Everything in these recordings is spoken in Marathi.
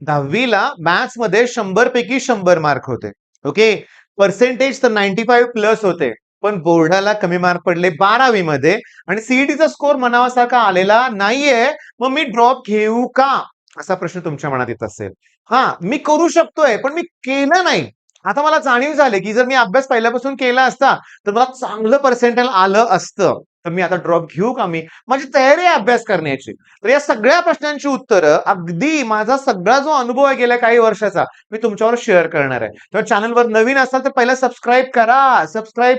10वीला मॅथ्स मध्ये 100 पैकी 100 मार्क होते. ओके, पर्सेंटेज तर 95+ होते, पण बोर्डाला कमी मार्क पडले 12वी मध्ये आणि सीईटीचा स्कोर म्हणावासारखा आलेला नाहीये. मग मी ड्रॉप घेऊ का, असा प्रश्न तुमच्या मनात येत असेल. हा, मी करू शकतोय पण मी केलं नाही. आता मला जाणीव झाली की जर मी अभ्यास पहिल्यापासून केला असता तर मला चांगलं पर्सेंटेज आलं असतं. तर मी आता ड्रॉप घेऊ का, मी माझी तयारी आहे अभ्यास करण्याची. तर या सगळ्या प्रश्नांची उत्तरं अगदी माझा सगळा जो अनुभव आहे गेल्या काही वर्षाचा मी तुमच्यावर शेअर करणार आहे. तर चॅनलवर नवीन असाल तर पहिला सबस्क्राईब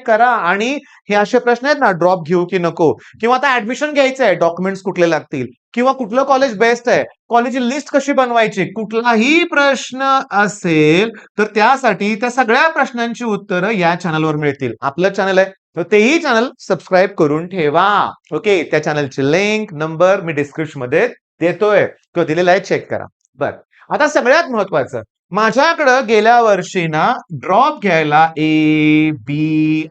करा आणि हे असे प्रश्न आहेत ना, ड्रॉप घेऊ की नको, किंवा आता ऍडमिशन घ्यायचं आहे, डॉक्युमेंट्स कुठले लागतील, किंवा कुठलं कॉलेज बेस्ट आहे, कॉलेजची लिस्ट कशी बनवायची, कुठलाही प्रश्न असेल तर त्यासाठी त्या सगळ्या प्रश्नांची उत्तरं या चॅनलवर मिळतील. आपलं चॅनल आहे तर तेही चॅनल सबस्क्राईब करून ठेवा. ओके, त्या चॅनलची लिंक नंबर मी डिस्क्रिप्शन मध्ये देतोय किंवा दिलेला आहे, चेक करा. बर, आता सगळ्यात महत्वाचं, माझ्याकडं गेल्या वर्षी ना ड्रॉप घ्यायला A, B,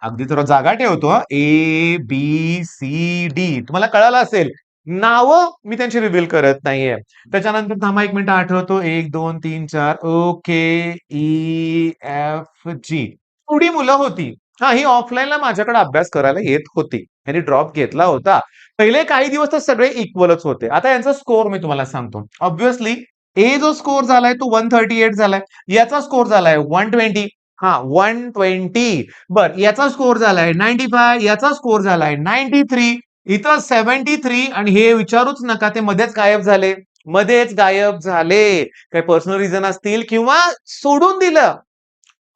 अगदी थोडं जागा ठेवतो, A, B, C, D तुम्हाला कळालं असेल. नावं मी त्यांची रिव्हील करत नाहीये. त्याच्यानंतर थांबा एक मिनिट, आठवतो, 1 2 3 4, ओके, E, F, G थोडी मुलं होती. हा, ही ऑफलाईनला माझ्याकडे अभ्यास करायला येत होती, यांनी ड्रॉप घेतला होता. पहिले काही दिवस तर सगळे इक्वलच होते. आता यांचा स्कोर मी तुम्हाला सांगतो. ऑब्व्हियसली ए जो स्कोर झालाय तो 138 झालाय, याचा स्कोर झालाय 120. हा, 120. बर, याचा स्कोर झालाय 95, याचा स्कोर झालाय 93, इथं 73, आणि हे विचारूच नका, ते मध्येच गायब झाले. काही पर्सनल रिझन असतील किंवा सोडून दिलं.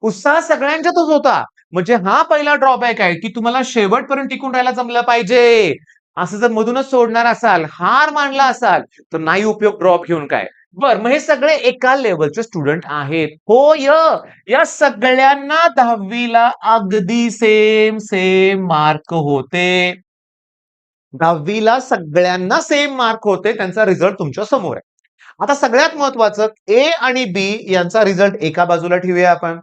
उत्साह सगळ्यांच्यातच होता. म्हणजे हा पहिला ड्रॉबॅक आहे की तुम्हाला शेवटपर्यंत टिकून राहायला जमलं पाहिजे. असं जर मधूनच सोडणार असाल, हार मानला असाल, तर नाही उपयोग ड्रॉप घेऊन काय. बर, मग हे सगळे एका लेवलचे स्टुडंट आहेत. होय, या सगळ्यांना 10वीला अगदी सेम सेम मार्क होते. 10वीला सगळ्यांना सेम मार्क होते. त्यांचा रिझल्ट तुमच्या समोर आहे. आता सगळ्यात महत्वाचं, ए आणि बी यांचा रिझल्ट एका बाजूला ठेवूया आपण.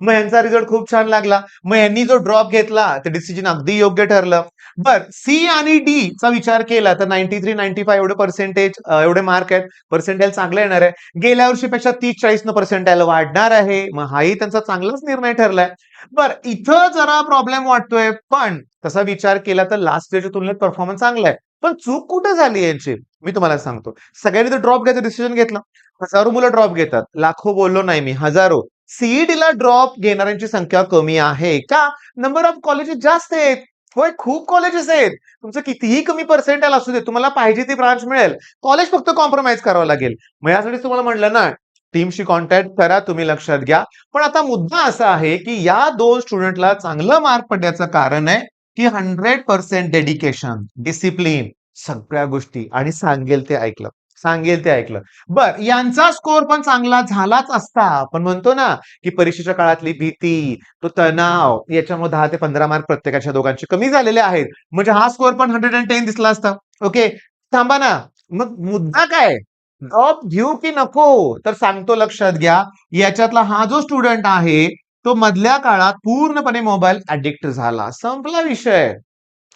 मग यांचा रिझल्ट खूप छान लागला, मग यांनी जो ड्रॉप घेतला ते डिसिजन अगदी योग्य ठरलं. बर, सी आणि डी चा विचार केला तर 93 95 एवढे पर्सेंटेज, एवढे मार्क आहेत, पर्सेंटेज चांगले येणार आहे. गेल्या वर्षीपेक्षा 30-40 न पर्सेंटेज वाढणार आहे. मग हाही त्यांचा चांगलाच निर्णय ठरलाय. बर, इथं जरा प्रॉब्लेम वाटतोय, पण तसा विचार केला तर लास्ट इयरच्या तुलनेत परफॉर्मन्स चांगला आहे. पण चूक कुठे झाली यांची, मी तुम्हाला सांगतो. सगळ्यांनी तर ड्रॉप घ्यायचं डिसिजन घेतलं. हजारो मुलं ड्रॉप घेतात, लाखो बोललो नाही मी, हजारो. सीईटीला ड्रॉप घेणाऱ्यांची संख्या कमी आहे का? नंबर ऑफ कॉलेजेस जास्त आहेत. होय, खूप कॉलेजेस आहेत. तुमचं कितीही कमी पर्सेंटेज असू दे, तुम्हाला पाहिजे ती ब्रांच मिळेल. कॉलेज फक्त कॉम्प्रोमाइज करावं लागेल. मग यासाठी तुम्हाला म्हणलं ना, टीमशी कॉन्टॅक्ट करा, तुम्ही लक्षात घ्या. पण आता मुद्दा असा आहे की या दोन स्टुडंटला चांगलं मार्क पडण्याचं कारण आहे की 100% डेडिकेशन, डिसिप्लिन, सगळ्या गोष्टी, आणि सांगेल ते ऐकलं. बर, यांचा स्कोर पण चांगला झालाच असता, पण म्हणतो ना की परीक्षेच्या काळातली भीती, तो तणाव, याच्यामुळे 10 ते 15 मार्क प्रत्येकाच्या दोघांचे कमी झालेले आहेत. म्हणजे हा स्कोर पण 110 दिसला असता. ओके, थांबा ना, मग मुद्दा काय, ड्रॉप घेऊ की नको, तर सांगतो, लक्षात घ्या. याच्यातला हा जो स्टुडंट आहे तो मधल्या काळात पूर्णपणे मोबाईल ऍडिक्ट झाला, संपला विषय.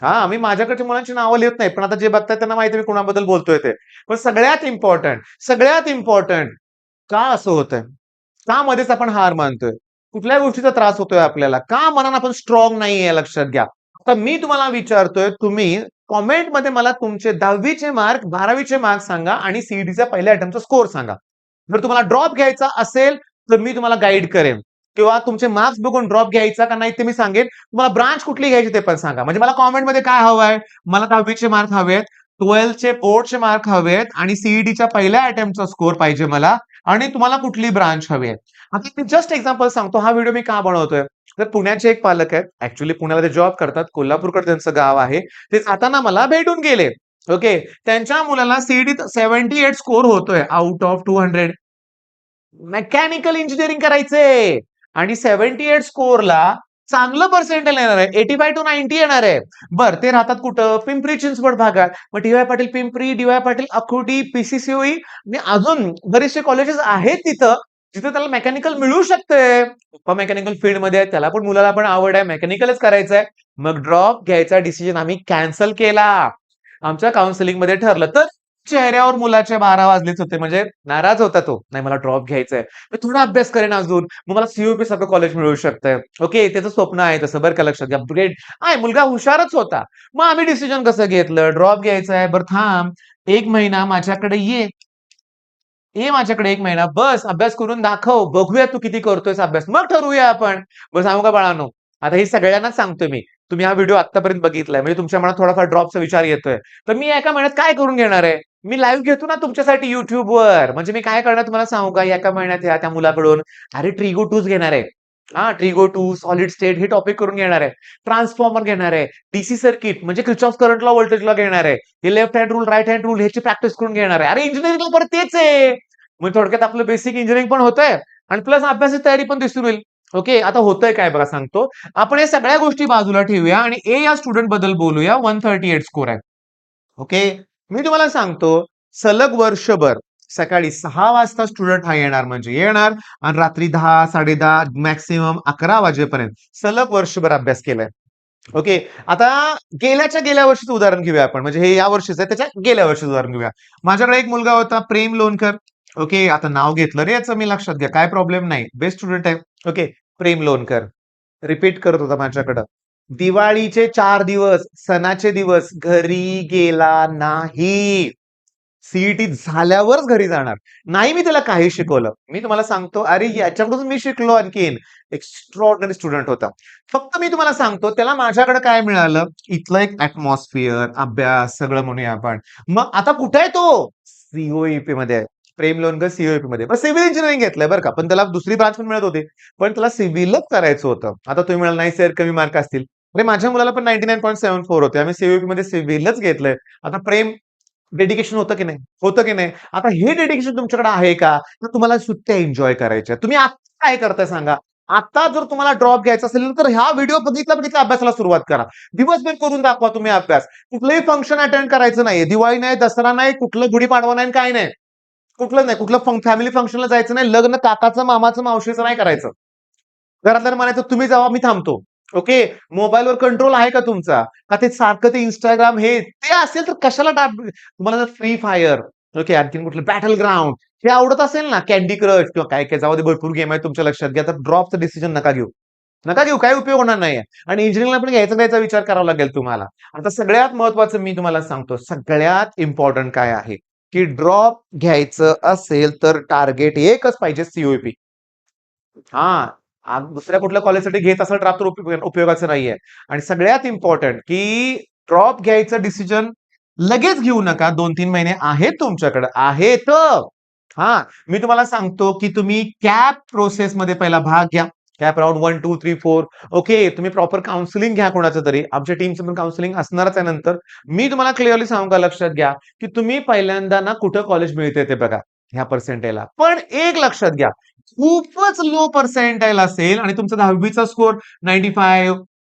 हा, आम्ही माझ्याकडच्या मुलांची नावं लिहित नाही, पण आता जे बघताय त्यांना माहिती मी कुणाबद्दल बोलतोय ते. पण सगळ्यात इम्पॉर्टंट का असं होतंय, का मध्येच आपण हार मानतोय, कुठल्या गोष्टीचा त्रास होतोय आपल्याला, का मनानं आपण स्ट्रॉंग नाहीये, लक्षात घ्या. आता मी तुम्हाला विचारतोय, तुम्ही कॉमेंट मध्ये मला तुमचे 10वीचे मार्क, 12वीचे मार्क सांगा आणि सीईटीचा पहिल्या अटेम्प्टचा स्कोर सांगा. जर तुम्हाला ड्रॉप घ्यायचा असेल तर मी तुम्हाला गाईड करेन, किंवा तुमचे मार्क्स बघून ड्रॉप घ्यायचा का नाही ते मी सांगेन. तुम्हाला ब्रांच कुठली घ्यायची ते पण सांगा. म्हणजे मला कॉमेंटमध्ये काय हवंय, मला 10वीचे मार्क हवेत, 12चे बोर्डचे मार्क हवेत, आणि सीईटीच्या पहिल्या अटेम्प्टचा स्कोर पाहिजे मला, आणि तुम्हाला कुठली ब्रांच हवी आहे. आता मी जस्ट एक्झाम्पल सांगतो, हा व्हिडिओ मी का बनवतोय. तर पुण्याचे एक पालक आहेत, ऍक्च्युली पुण्याला ते जॉब करतात, कोल्हापूरकडे त्यांचं गाव आहे. ते जाताना मला भेटून गेले. ओके, त्यांच्या मुलाला सीईटीत 78 स्कोर होतोय आउट ऑफ 200. मेकॅनिकल इंजिनिअरिंग करायचंय आणि 78 स्कोरला चांगलं पर्सेंटेज येणार आहे, 85 to 90 येणार आहे. बर, ते राहतात कुठं, पिंपरी चिंचवड भागात. मग D Y Patil Pimpri, D Y Patil Akurdi, PCCOE आणि अजून बरेचसे कॉलेजेस आहेत तिथं, जिथे त्याला मेकॅनिकल मिळू शकते. पप्पा मेकॅनिकल फील्ड मध्ये आहे, त्याला पण, मुलाला पण आवड आहे, मेकॅनिकलच करायचंय. मग ड्रॉप घ्यायचा डिसिजन आम्ही कॅन्सल केला. आमच्या काउन्सिलिंग मध्ये ठरलं. तर चेहऱ्यावर मुलाच्या 12 वाजलेच होते. म्हणजे नाराज होता तो. नाही मला ड्रॉप घ्यायचा आहे. मी थोडा अभ्यास करेन अजून. मग मला सीओपी सारखं कॉलेज मिळू शकतंय. ओके, त्याचं स्वप्न आहे तसं बरं का लक्षात घ्या. ग्रेट. आहे मुलगा हुशारच होता. मग आम्ही डिसिजन कसं घेतलं, ड्रॉप घ्यायचा आहे. बरं थांब, 1 महिना माझ्याकडे ये. ये माझ्याकडे 1 महिना बस, अभ्यास करून दाखव. बघूया तू किती करतोयस अभ्यास. मग ठरवूया आपण. बरं सांगू का बाळांनो, आता हे सगळ्यांनाच सांगतोय मी. तुम्ही हा व्हिडिओ आत्तापर्यंत बघितलाय म्हणजे तुमच्या मनात थोडाफार ड्रॉपचा विचार येतोय. तर मी एका महिन्यात काय करून घेणार आहे? मी लाईव्ह घेतो ना तुमच्यासाठी YouTubeवर. म्हणजे मी काय करणार तुम्हाला सांगू का? एका महिन्यात त्या मुलाकडून अरे ट्रिगो 2 घेणार आहे. हां, ट्रिगो 2, सॉलिड स्टेट हे टॉपिक करून घेणार आहे. ट्रान्सफॉर्मर घेणार आहे. डीसी सर्किट म्हणजे Kirchhoff current law, voltage law घेणार आहे. हे left hand rule, right hand rule ह्याची प्रॅक्टिस करून घेणार आहे. अरे इंजिनिअरिंगला परत तेच आहे. मग थोडक्यात आपलं बेसिक इंजिनिअरिंग पण होतंय आणि प्लस अभ्यासाची तयारी पण दिसून येईल. ओके, आता होतंय काय बघा सांगतो. आपण या सगळ्या गोष्टी बाजूला ठेवूया आणि ए या स्टुडंट बद्दल बोलूया. 138 स्कोर आहे. ओके, मी तुम्हाला सांगतो सलग वर्षभर सकाळी 6 वाजता स्टुडंट हा येणार म्हणजे येणार आणि रात्री 10, 10:30 मॅक्सिमम 11 वाजेपर्यंत सलग वर्षभर अभ्यास केलाय. ओके, आता गेल्याच्या गेल्या वर्षीचं उदाहरण घेऊया आपण. म्हणजे हे या वर्षीचं आहे, त्याच्या गेल्या वर्षीचं उदाहरण घेऊया. माझ्याकडे एक मुलगा होता प्रेम लोणकर. ओके, आता नाव घेतलं रे याचं मी लक्षात घ्या. काय प्रॉब्लेम नाही. बेस्ट स्टुडंट आहे. ओके, प्रेम लोणकर. रिपीट करत होता माझ्याकडं. दिवाळीचे 4 दिवस, सणाचे दिवस घरी गेला नाही. सीईटी झाल्यावरच घरी जाणार. नाही मी त्याला काही शिकवलं. मी तुम्हाला सांगतो, अरे याच्याकडून मी शिकलो आणखीन. एक्स्ट्राऑर्डिनरी स्टुडंट होता. फक्त मी तुम्हाला सांगतो, त्याला माझ्याकडे काय मिळालं? इथलं एक ॲटमॉस्फिअर, अभ्यास सगळं म्हणूया आपण. मग आता कुठे आहे तो? सीओईपी मध्ये आहे. प्रेम लोणकर सीओईपी मध्ये. पण सिव्हिल इंजिनिअरिंग घेतलंय बरं का. पण त्याला दुसरी ब्रांच पण मिळत होती. पण त्याला सिव्हिलच करायचं होतं. आता तुम्ही म्हणाल, नाही सर कमी मार्क असतील. अरे माझ्या मुलाला पण 99.74 होते. आम्ही सीओईपी मध्ये सिव्हिलच घेतलंय. आता प्रेम डेडिकेशन होतं की नाही? होतं की नाही? आता हे डेडिकेशन तुमच्याकडे आहे का? तर तुम्हाला सुट्ट्या एन्जॉय करायच्या. तुम्ही आता काय करताय सांगा? आता जर तुम्हाला ड्रॉप घ्यायचा असेल तर हा व्हिडिओ बघितल्या अभ्यासाला सुरुवात करा. दिवसभर करून दाखवा तुम्ही अभ्यास. कुठलंही फंक्शन अटेंड करायचं नाहीये. दिवाळी नाही, दसरा नाही, कुठलं गुढीपाडवा नाही, काय नाही. कुठलं नाही. कुठलं फॅमिली फंक्शनला जायचं नाही. लग्न काकाचं, मामाचं, मावशीचं नाही करायचं. घरातल्याला म्हणायचं तुम्ही जावा मी थांबतो. ओके. मोबाईलवर कंट्रोल आहे का तुमचा? का ते सारखं ते Instagram हे ते असेल तर कशाला तुम्हाला जर फ्री फायर ओके आणखीन कुठलं बॅटल ग्राउंड हे आवडत असेल ना कॅन्डी क्रश किंवा काय काय जाऊ दे भरपूर गेम आहे तुमच्या लक्षात घ्या तर ड्रॉपचं डिसिजन नका घेऊ. नका घेऊ काही उपयोग होणार नाहीये. आणि इंजिनिअरिंगला पण घ्यायचा विचार करावा लागेल तुम्हाला. आता सगळ्यात महत्वाचं मी तुम्हाला सांगतो सगळ्यात इम्पॉर्टंट काय आहे, की ड्रॉप घ्यायचं असेल तर टार्गेट एकच पाहिजे सीओईपी. हां. दुसऱ्या कुठल्या कॉलेजसाठी घेत असाल तर उपयोगाचं नाहीये. आणि सगळ्यात इम्पॉर्टंट की ड्रॉप घ्यायचं डिसिजन लगेच घेऊ नका. 2-3 महिने आहेत तुमच्याकडे. आहेत. हां. मी तुम्हाला सांगतो की तुम्ही कॅप प्रोसेसमध्ये पहिला भाग घ्या. Cap round 1, 2, 3, 4 okay. तुम्ही प्रॉपर काउन्सिलिंग घ्या कोणाचं तरी. आमच्या टीमचं पण काउन्सिलिंग असणारच आहे नंतर. मी तुम्हाला क्लिअरली सांगू का लक्षात घ्या, की तुम्ही पहिल्यांदा ना कुठं कॉलेज मिळते ते बघा. ह्या पर्सेंटाईलला. पण एक लक्षात घ्या, खूपच लो पर्सेंटाईल असेल आणि तुमचा 10वीचा स्कोर 95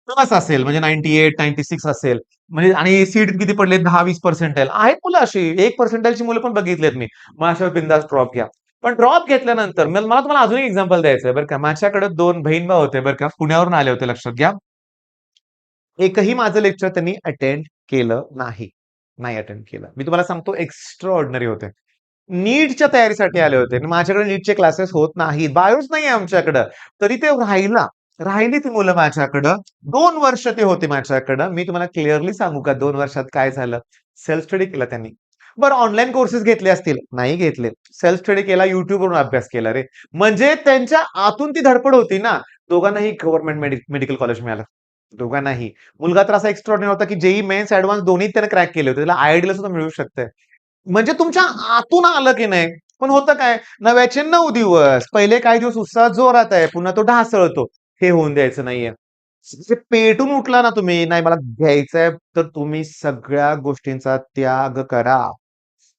प्लस असेल म्हणजे 98, 96 असेल म्हणजे आणि सीट किती पडले 10-20 पर्सेंटाईल आहेत मुलं अशी 1 पर्सेंटाईलची मुलं पण बघितलेत मी. मग अशा बिंदास ड्रॉप घ्या. पण ड्रॉप घेतल्यानंतर मला तुम्हाला अजून एक एक्झाम्पल द्यायचं आहे बरं का. माझ्याकडे 2 बहीण-भाऊ होते बरं का. पुण्यावरून आले होते लक्षात घ्या. एकही माझं लेक्चर त्यांनी अटेंड केलं नाही. नाही अटेंड केलं. मी तुम्हाला सांगतो एक्स्ट्रा ऑर्डिनरी होते. नीटच्या तयारीसाठी आले होते. माझ्याकडे नीटचे क्लासेस होत नाहीत. बायोच नाहीये आमच्याकडं. तरी ते राहिली ती मुलं माझ्याकडं. 2 वर्ष ते होते माझ्याकडं. मी तुम्हाला क्लिअरली सांगू का 2 वर्षात काय झालं? सेल्फ स्टडी केला त्यांनी. बरं ऑनलाईन कोर्सेस घेतले असतील? नाही घेतले. सेल्फ स्टडी केला, YouTubeवरून अभ्यास केला रे. म्हणजे त्यांच्या आतून ती धडपड होती ना. दोघांनाही गव्हर्नमेंट मेडिकल कॉलेज मिळालं. दोघांनाही. मुलगा तर असा एक्स्ट्राऑर्डिनरी होता, की जेईई मेन्स, ॲडव्हान्स दोन्ही त्याने क्रॅक केले होते. त्याला आय-आय-टीला सुद्धा मिळू शकतंय. म्हणजे तुमच्या आतून आलं की नाही. पण होतं काय, नव्याचे 9 दिवस. पहिले काही दिवस उत्साह जोरात आहे, पुन्हा तो ढासळतो. हे होऊन द्यायचं नाहीये. जे पेटून उठला ना तुम्ही, नाही मला घ्यायचंय, तर तुम्ही सगळ्या गोष्टींचा त्याग करा.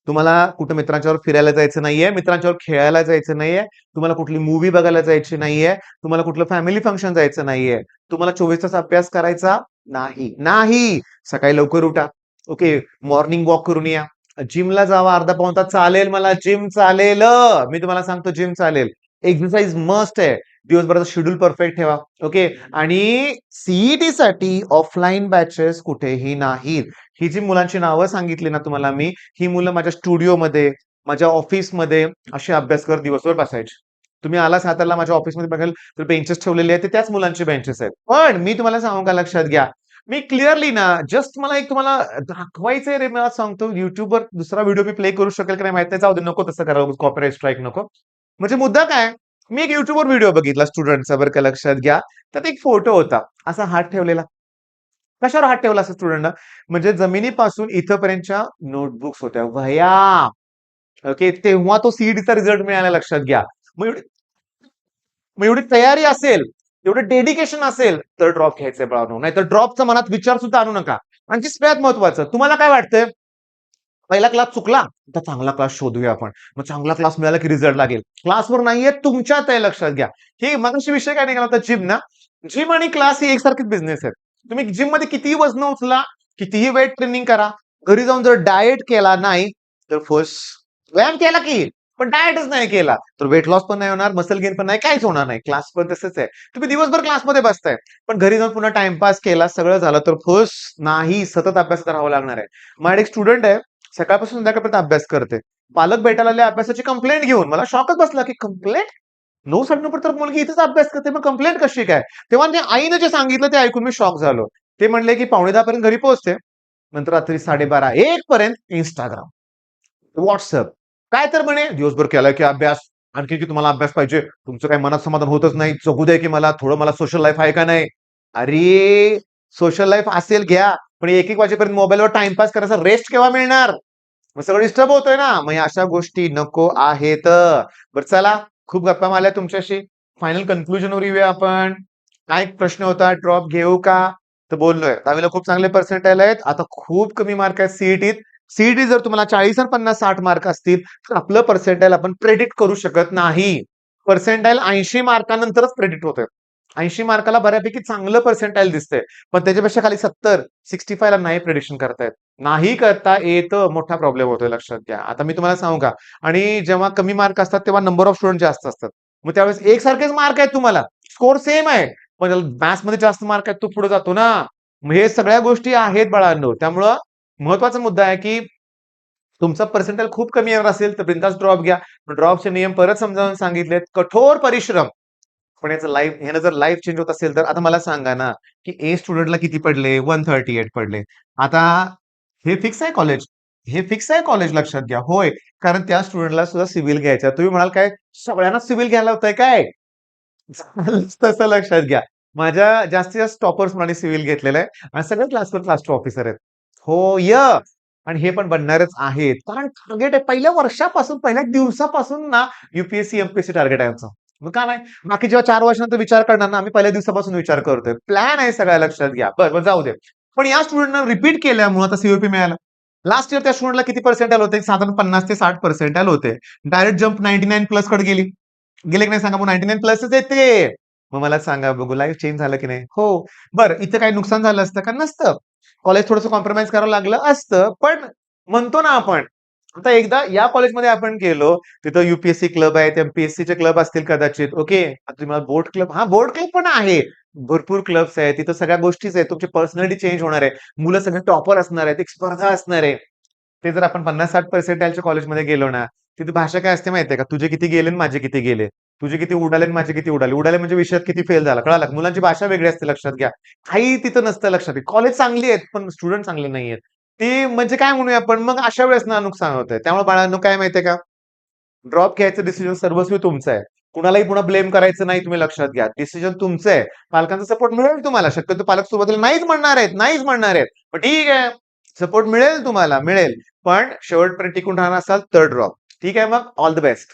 तुम्हाला कुठं मित्रांच्यावर फिरायला जायचं नाहीये, मित्रांच्यावर खेळायला जायचं नाहीये, तुम्हाला कुठली मूव्ही बघायला जायची नाहीये, तुम्हाला कुठलं फॅमिली फंक्शन जायचं नाहीये. तुम्हाला 24 तास अभ्यास करायचा नाही. सकाळी लवकर उठा. ओके, मॉर्निंग वॉक करून या. जिमला जावा अर्धा पाऊण तास चालेल मला जिम चालेल. मी तुम्हाला सांगतो जिम चालेल. एक्सरसाइज मस्ट आहे. दिवसभराचं शेड्यूल परफेक्ट ठेवा. ओके. आणि सीईटी साठी ऑफलाईन बॅचेस कुठेही नाहीत. ही जी मुलांची नावं सांगितली ना तुम्हाला मी, ही मुलं माझ्या स्टुडिओमध्ये, माझ्या ऑफिसमध्ये असे अभ्यास करत दिवसभर बसायचे. तुम्ही आला सातारला माझ्या ऑफिसमध्ये बघाल तर बेंचेस ठेवलेले आहेत, ते त्याच मुलांचे बेंचेस आहेत. पण मी तुम्हाला सांगू का लक्षात घ्या, मी क्लिअरली ना जस्ट मला एक तुम्हाला दाखवायचंय रे, मला सांगतो YouTubeवर दुसरा व्हिडिओ मी प्ले करू शकेल की नाही माहित नाही. जाऊ दे, नको तसं करायला, कॉपीराइट स्ट्राईक नको. म्हणजे मुद्दा काय, मी एक YouTubeवर व्हिडिओ बघितला स्टुडंटचा, बरं का, लक्षात घ्या. त्यात एक फोटो होता, असा हात ठेवलेला. कशावर हात ठेवला असं स्टुडंटनं? म्हणजे जमिनीपासून इथपर्यंतच्या नोटबुक्स होत्या, वह्या. ओके. तेव्हा तो सीईटीचा रिझल्ट मिळाला, लक्षात घ्या. मग मग एवढी तयारी असेल, एवढं डेडिकेशन असेल, तर ड्रॉप घ्यायचंय बाळांनो. नाहीतर ड्रॉपचा मनात विचार सुद्धा आणू नका. आणखी सगळ्यात महत्वाचं, तुम्हाला काय वाटतंय? पहिला क्लास चुकला, आता चांगला क्लास शोधूया आपण. मग चांगला क्लास मिळाला की रिझल्ट लागेल. क्लासवर नाहीये, तुमच्यात आहे, लक्षात घ्या. हे मगाशी विषय काय निघाला होता, जिम ना? जिम आणि क्लास ही एकसारखीच बिझनेस आहेत. तुम्ही जिममध्ये कितीही वजन उचला, कितीही वेट ट्रेनिंग करा, घरी जाऊन जर डाएट केला नाही, तर फुस. व्यायाम केला की, पण डाएटच नाही केला, तर वेट लॉस पण नाही होणार, मसल गेन पण नाही, काहीच होणार नाही. क्लास पण तसंच आहे. तुम्ही दिवसभर क्लासमध्ये बसताय, पण घरी जाऊन पुन्हा टाईमपास केला, सगळं झालं, तर फुस. नाही, सतत अभ्यास करावा लागणार आहे. माझ्याकडे एक स्टुडंट आहे, सकाळपासून संध्याकाळपर्यंत अभ्यास करते. पालक भेटायला आले अभ्यासाची कंप्लेंट घेऊन. मला शॉकच बसला, की कंप्लेंट? 9:30 तर मुलगी इथेच अभ्यास करते, मग कंप्लेंट कशी काय? तेव्हा ते आईनं जे सांगितलं ते ऐकून मी शॉक झालो. ते म्हणले, की 9:45 पर्यंत घरी पोहोचते. नंतर रात्री 12:30, 1 पर्यंत Instagram, WhatsApp. काय तर म्हणे, दिवसभर केलाय की अभ्यास, आणखी की तुम्हाला अभ्यास पाहिजे, तुमचं काही मनात समाधान होतच नाही, जगू द्या की मला, थोडं मला सोशल लाईफ आहे का नाही? अरे, सोशल लाईफ असेल घ्या, पण 1-1 वाजेपर्यंत मोबाईलवर टाईमपास करायचा रेस्ट केव्हा मिळणार? मग सगळं डिस्टर्ब होतोय ना. मग अशा गोष्टी नको आहेत. बरं चला, खूप गप्पा मारल्या तुमच्याशी. फायनल कन्क्लुजनवर येऊया आपण. काय प्रश्न होता, ड्रॉप घेऊ का? तर बोललोय. 10वीला खूप चांगले पर्सेंटाइल आहेत. आता खूप कमी मार्क आहेत सीईटीत. सीईटी जर तुम्हाला 40 आणि 50, 60 मार्क असतील, तर आपलं पर्सेंटाइल आपण प्रेडिक्ट करू शकत नाही. पर्सेंटाइल 80 मार्कानंतरच प्रेडिक्ट होतंय. 80 मार्काला बऱ्यापैकी चांगलं पर्सेंटाइल दिसतंय. पण त्याच्यापेक्षा खाली 70, 65 ला नाही प्रेडिक्शन करता येत. नाही करता येत, मोठा प्रॉब्लेम होतोय, लक्षात घ्या. आता मी तुम्हाला सांगू का? आणि जेव्हा कमी मार्क असतात, तेव्हा नंबर ऑफ स्टुडंट जास्त असतात. मग त्यावेळेस एकसारखेच मार्क आहेत तुम्हाला, स्कोर सेम आहे, पण मॅथ्समध्ये जास्त मार्क आहेत, तो पुढे जातो ना. मग हे सगळ्या गोष्टी आहेत बाळांनो. त्यामुळं महत्वाचा मुद्दा आहे, की तुमचा पर्सेंटाइल खूप कमी येणार असेल, तर बिनधास्त ड्रॉप घ्या. ड्रॉपचे नियम परत समजावून सांगितलेत. कठोर परिश्रम. पण याचं लाईफ, ह्यानं जर लाईफ चेंज होत असेल, तर आता मला सांगा ना, की ए स्टुडंटला किती पडले? 138 पडले. आता हे फिक्स आहे कॉलेज. हे फिक्स आहे कॉलेज, लक्षात घ्या. होय, कारण त्या स्टुडंटला सुद्धा सिव्हिल घ्यायचं आहे. तुम्ही म्हणाल काय, सगळ्यांना सिव्हिल घ्यायला होतंय काय? झालंच तसं, लक्षात घ्या. माझ्या जास्तीत जास्त टॉपर्स म्हणे सिव्हिल घेतलेलं आहे आणि सगळे क्लास 1 क्लास 2 ऑफिसर आहेत. हो, आणि हे पण बनणारच आहेत. कारण टार्गेट आहे. पहिल्या वर्षापासून, पहिल्या दिवसापासून ना यूपीएससी, एमपीएससी टार्गेट आहे आमचं. मग का नाही? बाकी जेव्हा 4 वर्षानंतर विचार करणार ना, आम्ही पहिल्या दिवसापासून विचार करतोय. प्लॅन आहे सगळ्या, लक्षात घ्या. बरं, जाऊ दे. पण या स्टुडंटनं रिपीट केल्यामुळे आता सीओपी मिळाला. लास्ट इयर त्या स्टुडंटला किती पर्सेंटाइल होते? साधारण 50 ते 60 पर्सेंटाइल होते. डायरेक्ट जंप 99 प्लस कडे गेली. गेले की नाही सांगा? मग 99 प्लसच येते. मग मला सांगा बघू, लाईफ चेंज झालं की नाही? हो. बरं, इथं काही नुकसान झालं असतं का? नसतं. कॉलेज थोडंसं कॉम्प्रोमाईज करावं लागलं असतं. पण म्हणतो ना आपण, आता एकदा या कॉलेजमध्ये आपण गेलो, तिथं यूपीएससी क्लब आहेत, एमपीएससीचे क्लब असतील कदाचित. ओके. आता तुम्हाला बोर्ड क्लब, हां, बोर्ड क्लब पण आहे. भरपूर क्लब्स आहेत. तिथं सगळ्या गोष्टीच आहेत. तुमची पर्सनॅलिटी चेंज होणार आहे. मुलं सगळे टॉपर असणार आहेत. एक स्पर्धा असणार आहे. ते जर आपण 50-60 पर्सेंटाइलच्या कॉलेजमध्ये गेलो ना, तिथे भाषा काय असते माहितीये का? तुझे किती गेले आणि माझे किती गेले. तुझे किती उडाले आणि माझे किती उडाले. उडाले म्हणजे विषयात किती फेल झाला. कळालं का? मुलांची भाषा वेगळी असते, लक्षात घ्या. काही तिथं नसतं, लक्षात घ्या. कॉलेज चांगली आहेत, पण स्टुडंट चांगले नाहीयेत. ते म्हणजे काय म्हणूया आपण, मग अशा वेळेस ना नुकसान होतंय. त्यामुळे बाळांनो, काय माहितीये का? ड्रॉप घ्यायचं डिसिजन सर्वस्वी तुमचं आहे. कुणालाही पुन्हा ब्लेम करायचं नाही, तुम्ही लक्षात घ्या. डिसिजन तुमचं आहे. पालकांचा सपोर्ट मिळेल तुम्हाला. शक्यतो पालक सुरुवातीला नाहीच म्हणणार आहेत, नाहीच म्हणणार आहेत. पण ठीक आहे, सपोर्ट मिळेल तुम्हाला, मिळेल. पण शेवटपर्यंत टिकून राहणार असाल तर ड्रॉप. ठीक आहे मग? All the best.